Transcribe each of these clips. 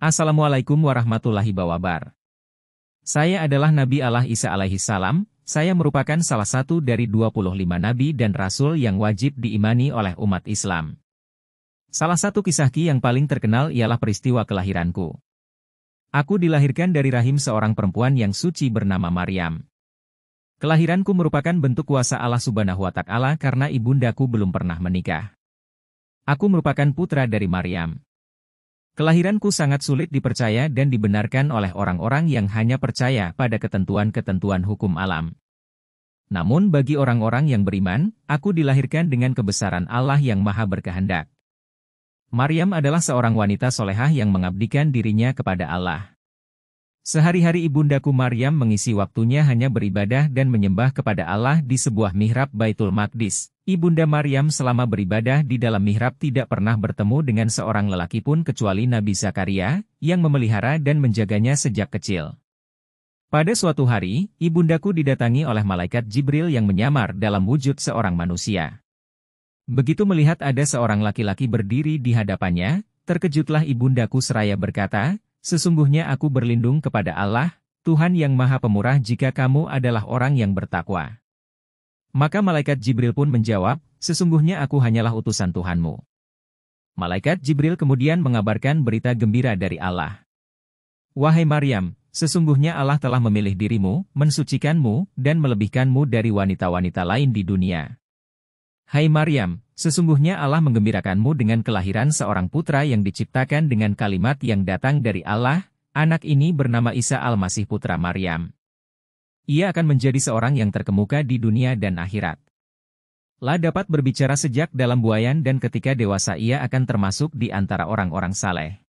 Assalamualaikum warahmatullahi wabarakatuh. Saya adalah Nabi Allah Isa alaihi salam. Saya merupakan salah satu dari 25 nabi dan rasul yang wajib diimani oleh umat Islam. Salah satu kisahki yang paling terkenal ialah peristiwa kelahiranku. Aku dilahirkan dari rahim seorang perempuan yang suci bernama Maryam. Kelahiranku merupakan bentuk kuasa Allah Subhanahu wa Ta'ala karena ibundaku belum pernah menikah. Aku merupakan putra dari Maryam. Kelahiranku sangat sulit dipercaya dan dibenarkan oleh orang-orang yang hanya percaya pada ketentuan-ketentuan hukum alam. Namun bagi orang-orang yang beriman, aku dilahirkan dengan kebesaran Allah yang maha berkehendak. Maryam adalah seorang wanita solehah yang mengabdikan dirinya kepada Allah. Sehari-hari ibundaku Maryam mengisi waktunya hanya beribadah dan menyembah kepada Allah di sebuah mihrab Baitul Maqdis. Ibunda Maryam selama beribadah di dalam mihrab tidak pernah bertemu dengan seorang lelaki pun kecuali Nabi Zakaria, yang memelihara dan menjaganya sejak kecil. Pada suatu hari, ibundaku didatangi oleh malaikat Jibril yang menyamar dalam wujud seorang manusia. Begitu melihat ada seorang laki-laki berdiri di hadapannya, terkejutlah ibundaku seraya berkata, "Sesungguhnya aku berlindung kepada Allah, Tuhan yang Maha Pemurah jika kamu adalah orang yang bertakwa." Maka malaikat Jibril pun menjawab, "Sesungguhnya aku hanyalah utusan Tuhanmu." Malaikat Jibril kemudian mengabarkan berita gembira dari Allah. "Wahai Maryam, sesungguhnya Allah telah memilih dirimu, mensucikanmu, dan melebihkanmu dari wanita-wanita lain di dunia. Hai Maryam, sesungguhnya Allah menggembirakanmu dengan kelahiran seorang putra yang diciptakan dengan kalimat yang datang dari Allah, anak ini bernama Isa Al-Masih putra Maryam. Ia akan menjadi seorang yang terkemuka di dunia dan akhirat. La dapat berbicara sejak dalam buayan dan ketika dewasa ia akan termasuk di antara orang-orang saleh."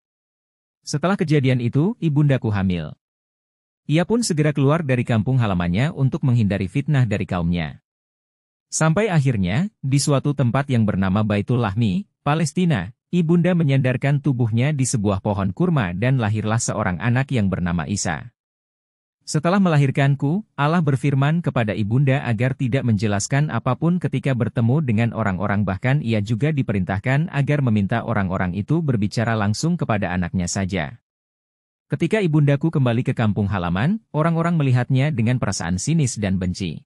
Setelah kejadian itu, ibundaku hamil. Ia pun segera keluar dari kampung halamannya untuk menghindari fitnah dari kaumnya. Sampai akhirnya, di suatu tempat yang bernama Baitul Lahmi, Palestina, ibunda menyandarkan tubuhnya di sebuah pohon kurma dan lahirlah seorang anak yang bernama Isa. Setelah melahirkanku, Allah berfirman kepada ibunda agar tidak menjelaskan apapun ketika bertemu dengan orang-orang, bahkan ia juga diperintahkan agar meminta orang-orang itu berbicara langsung kepada anaknya saja. Ketika ibundaku kembali ke kampung halaman, orang-orang melihatnya dengan perasaan sinis dan benci.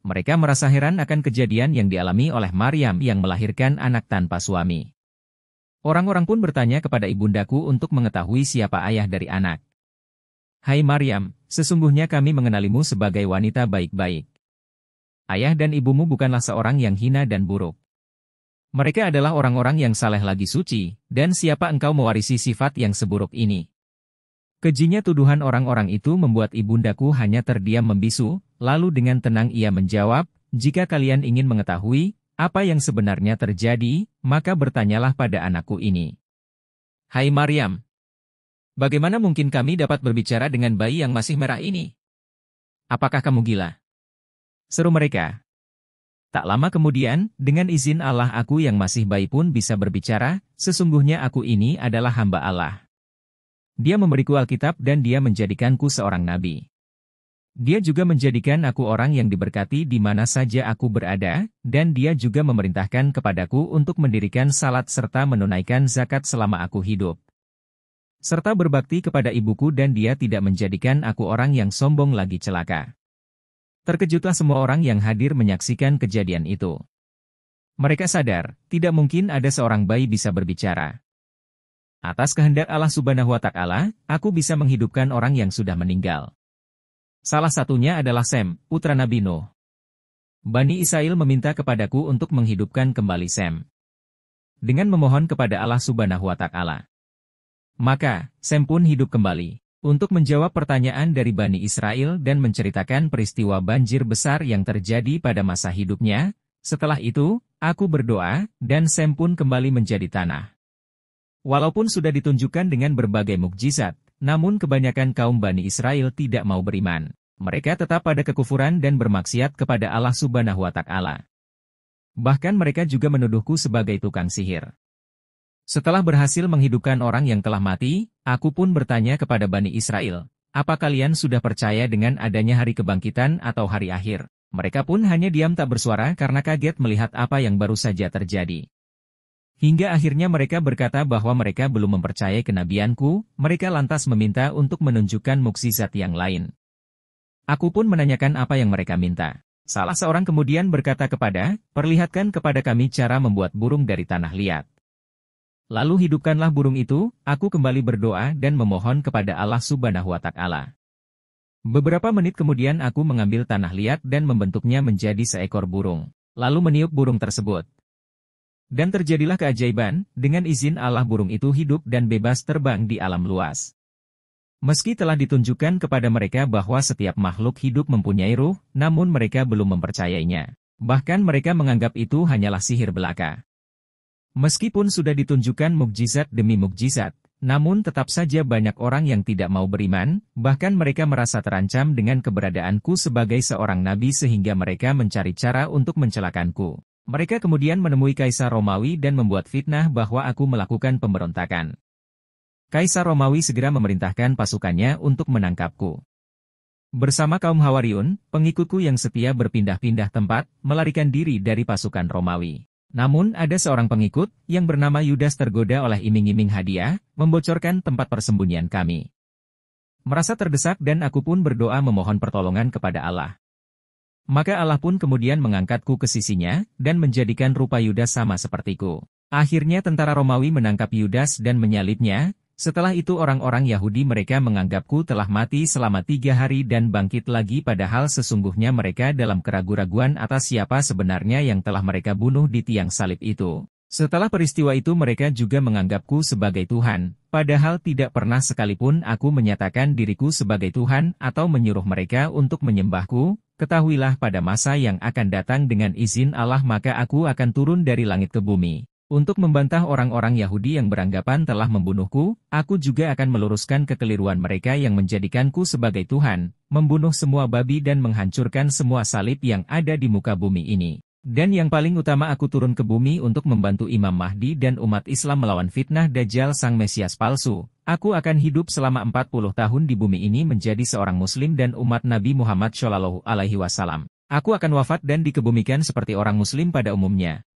Mereka merasa heran akan kejadian yang dialami oleh Maryam yang melahirkan anak tanpa suami. Orang-orang pun bertanya kepada ibundaku untuk mengetahui siapa ayah dari anak. "Hai Maryam, sesungguhnya kami mengenalimu sebagai wanita baik-baik. Ayah dan ibumu bukanlah seorang yang hina dan buruk. Mereka adalah orang-orang yang saleh lagi suci, dan siapa engkau mewarisi sifat yang seburuk ini?" Kejinya tuduhan orang-orang itu membuat ibundaku hanya terdiam membisu, lalu dengan tenang ia menjawab, "Jika kalian ingin mengetahui apa yang sebenarnya terjadi, maka bertanyalah pada anakku ini. Hai Maryam, bagaimana mungkin kami dapat berbicara dengan bayi yang masih merah ini? Apakah kamu gila?" seru mereka. Tak lama kemudian, dengan izin Allah aku yang masih bayi pun bisa berbicara, "Sesungguhnya aku ini adalah hamba Allah. Dia memberiku Alkitab dan dia menjadikanku seorang nabi. Dia juga menjadikan aku orang yang diberkati di mana saja aku berada, dan dia juga memerintahkan kepadaku untuk mendirikan salat serta menunaikan zakat selama aku hidup. Serta berbakti kepada ibuku dan dia tidak menjadikan aku orang yang sombong lagi celaka." Terkejutlah semua orang yang hadir menyaksikan kejadian itu. Mereka sadar, tidak mungkin ada seorang bayi bisa berbicara. Atas kehendak Allah Subhanahu wa Ta'ala, aku bisa menghidupkan orang yang sudah meninggal. Salah satunya adalah Sem, putra Nabi Nuh. Bani Israel meminta kepadaku untuk menghidupkan kembali Sem. Dengan memohon kepada Allah Subhanahu wa Ta'ala. Maka, Sem pun hidup kembali, untuk menjawab pertanyaan dari Bani Israel dan menceritakan peristiwa banjir besar yang terjadi pada masa hidupnya. Setelah itu, aku berdoa, dan Sem pun kembali menjadi tanah. Walaupun sudah ditunjukkan dengan berbagai mukjizat, namun kebanyakan kaum Bani Israel tidak mau beriman. Mereka tetap pada kekufuran dan bermaksiat kepada Allah Subhanahu wa Ta'ala. Bahkan mereka juga menuduhku sebagai tukang sihir. Setelah berhasil menghidupkan orang yang telah mati, aku pun bertanya kepada Bani Israel, "Apa kalian sudah percaya dengan adanya hari kebangkitan atau hari akhir?" Mereka pun hanya diam tak bersuara karena kaget melihat apa yang baru saja terjadi. Hingga akhirnya mereka berkata bahwa mereka belum mempercayai kenabianku, mereka lantas meminta untuk menunjukkan mukjizat yang lain. Aku pun menanyakan apa yang mereka minta. Salah seorang kemudian berkata perlihatkan kepada kami cara membuat burung dari tanah liat. Lalu hidupkanlah burung itu, aku kembali berdoa dan memohon kepada Allah Subhanahu wa Ta'ala. Beberapa menit kemudian aku mengambil tanah liat dan membentuknya menjadi seekor burung, lalu meniup burung tersebut. Dan terjadilah keajaiban, dengan izin Allah burung itu hidup dan bebas terbang di alam luas. Meski telah ditunjukkan kepada mereka bahwa setiap makhluk hidup mempunyai ruh, namun mereka belum mempercayainya. Bahkan mereka menganggap itu hanyalah sihir belaka. Meskipun sudah ditunjukkan mukjizat demi mukjizat, namun tetap saja banyak orang yang tidak mau beriman, bahkan mereka merasa terancam dengan keberadaanku sebagai seorang nabi sehingga mereka mencari cara untuk mencelakanku. Mereka kemudian menemui Kaisar Romawi dan membuat fitnah bahwa aku melakukan pemberontakan. Kaisar Romawi segera memerintahkan pasukannya untuk menangkapku. Bersama kaum Hawariyun, pengikutku yang setia berpindah-pindah tempat, melarikan diri dari pasukan Romawi. Namun ada seorang pengikut, yang bernama Yudas tergoda oleh iming-iming hadiah, membocorkan tempat persembunyian kami. Merasa terdesak dan aku pun berdoa memohon pertolongan kepada Allah. Maka Allah pun kemudian mengangkatku ke sisinya, dan menjadikan rupa Yudas sama sepertiku. Akhirnya tentara Romawi menangkap Yudas dan menyalibnya. Setelah itu orang-orang Yahudi mereka menganggapku telah mati selama 3 hari dan bangkit lagi padahal sesungguhnya mereka dalam keraguan-raguan atas siapa sebenarnya yang telah mereka bunuh di tiang salib itu. Setelah peristiwa itu mereka juga menganggapku sebagai Tuhan, padahal tidak pernah sekalipun aku menyatakan diriku sebagai Tuhan atau menyuruh mereka untuk menyembahku. Ketahuilah pada masa yang akan datang dengan izin Allah maka aku akan turun dari langit ke bumi. Untuk membantah orang-orang Yahudi yang beranggapan telah membunuhku, aku juga akan meluruskan kekeliruan mereka yang menjadikanku sebagai Tuhan, membunuh semua babi dan menghancurkan semua salib yang ada di muka bumi ini. Dan yang paling utama aku turun ke bumi untuk membantu Imam Mahdi dan umat Islam melawan fitnah Dajjal sang Mesias palsu. Aku akan hidup selama 40 tahun di bumi ini menjadi seorang Muslim dan umat Nabi Muhammad Shallallahu Alaihi Wasallam. Aku akan wafat dan dikebumikan seperti orang Muslim pada umumnya.